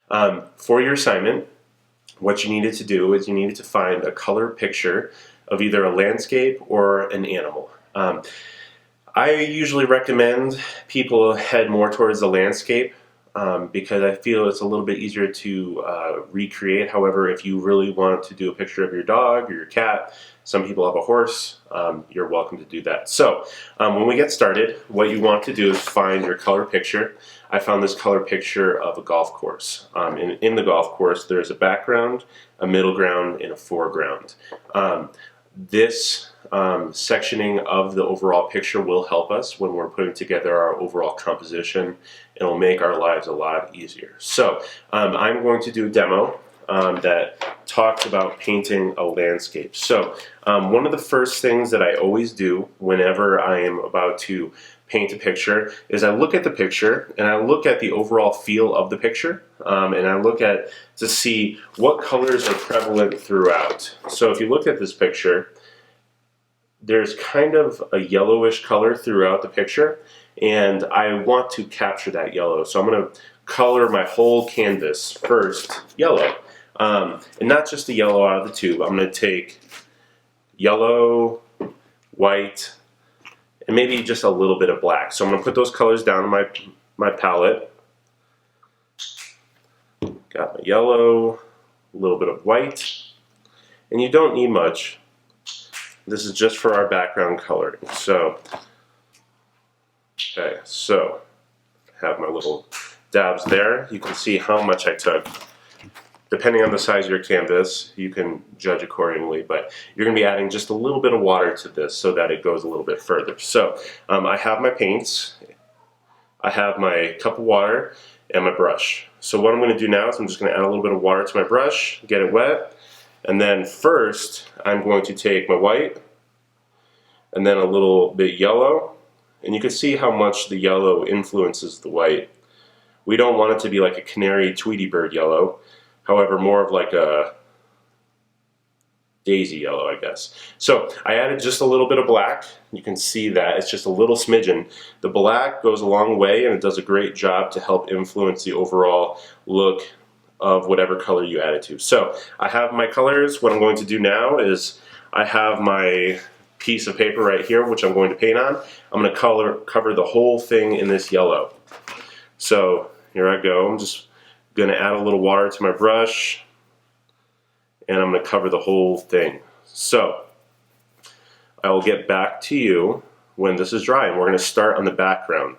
For your assignment, what you needed to do is you needed to find a color picture of either a landscape or an animal. I usually recommend people head more towards the landscape because I feel it's a little bit easier to recreate. However, if you really want to do a picture of your dog or your cat, some people have a horse, you're welcome to do that. So when we get started, what you want to do is find your color picture. I found this color picture of a golf course. In the golf course, there's a background, a middle ground, and a foreground. This sectioning of the overall picture will help us when we're putting together our overall composition. It'll make our lives a lot easier. So I'm going to do a demo that talks about painting a landscape. So one of the first things that I always do whenever I am about to paint a picture is I look at the picture and I look at the overall feel of the picture and I look at to see what colors are prevalent throughout. So if you look at this picture, there's kind of a yellowish color throughout the picture, and I want to capture that yellow. So I'm going to color my whole canvas first yellow, and not just the yellow out of the tube. I'm going to take yellow, white, and maybe just a little bit of black. So I'm going to put those colors down on my palette. Got my yellow, a little bit of white, and you don't need much. This is just for our background coloring. So, okay, so I have my little dabs there. You can see how much I took. Depending on the size of your canvas, you can judge accordingly, but you're going to be adding just a little bit of water to this so that it goes a little bit further. So I have my paints, I have my cup of water, and my brush. So what I'm going to do now is I'm just going to add a little bit of water to my brush, get it wet, and then first I'm going to take my white and then a little bit yellow, and you can see how much the yellow influences the white. We don't want it to be like a canary Tweety bird yellow, however more of like a daisy yellow, I guess. So I added just a little bit of black. You can see that it's just a little smidgen. The black goes a long way and it does a great job to help influence the overall look of whatever color you add it to. So I have my colors. What I'm going to do now is I have my piece of paper right here which I'm going to paint on. I'm going to cover the whole thing in this yellow. So here I go. I'm just going to add a little water to my brush and I'm going to cover the whole thing. So I will get back to you when this is dry, and we're going to start on the background.